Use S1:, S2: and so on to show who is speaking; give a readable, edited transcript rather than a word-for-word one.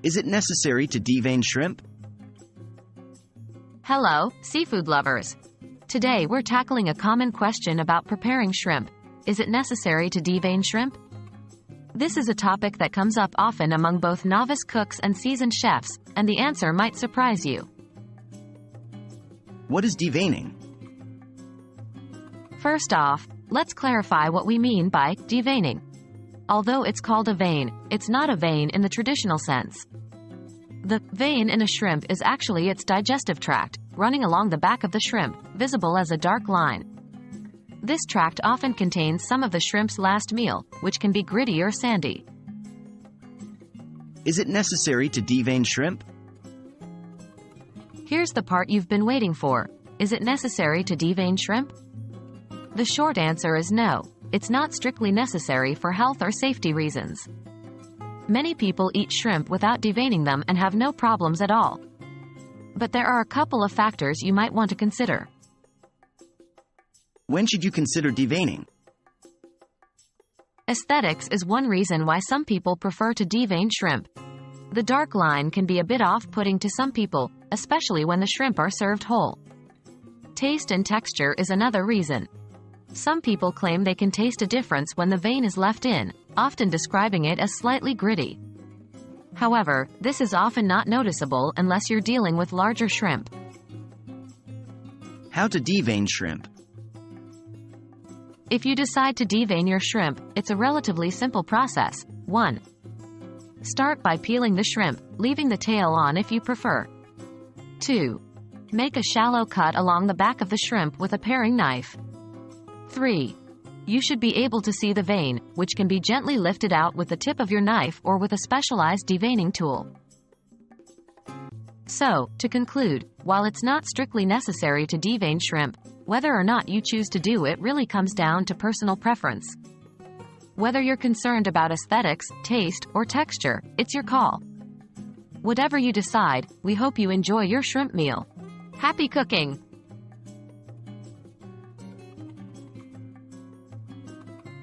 S1: Is it necessary to devein shrimp?
S2: Hello, seafood lovers. Today we're tackling a common question about preparing shrimp. Is it necessary to devein shrimp? This is a topic that comes up often among both novice cooks and seasoned chefs, and the answer might surprise you.
S1: What is deveining?
S2: First off, let's clarify what we mean by deveining. Although it's called a vein, it's not a vein in the traditional sense. The vein in a shrimp is actually its digestive tract, running along the back of the shrimp, visible as a dark line. This tract often contains some of the shrimp's last meal, which can be gritty or sandy.
S1: Is it necessary to devein shrimp?
S2: Here's the part you've been waiting for. Is it necessary to devein shrimp? The short answer is no. It's not strictly necessary for health or safety reasons. Many people eat shrimp without deveining them and have no problems at all. But there are a couple of factors you might want to consider.
S1: When should you consider deveining?
S2: Aesthetics is one reason why some people prefer to devein shrimp. The dark line can be a bit off-putting to some people, especially when the shrimp are served whole. Taste and texture is another reason. Some people claim they can taste a difference when the vein is left in, often describing it as slightly gritty. However, this is often not noticeable unless you're dealing with larger shrimp.
S1: How to devein shrimp?
S2: If you decide to devein your shrimp, it's a relatively simple process. 1. Start by peeling the shrimp, leaving the tail on if you prefer. 2. Make a shallow cut along the back of the shrimp with a paring knife. 3. You should be able to see the vein, which can be gently lifted out with the tip of your knife or with a specialized deveining tool. So, to conclude, while it's not strictly necessary to devein shrimp, whether or not you choose to do it really comes down to personal preference. Whether you're concerned about aesthetics, taste, or texture, it's your call. Whatever you decide, we hope you enjoy your shrimp meal. Happy cooking!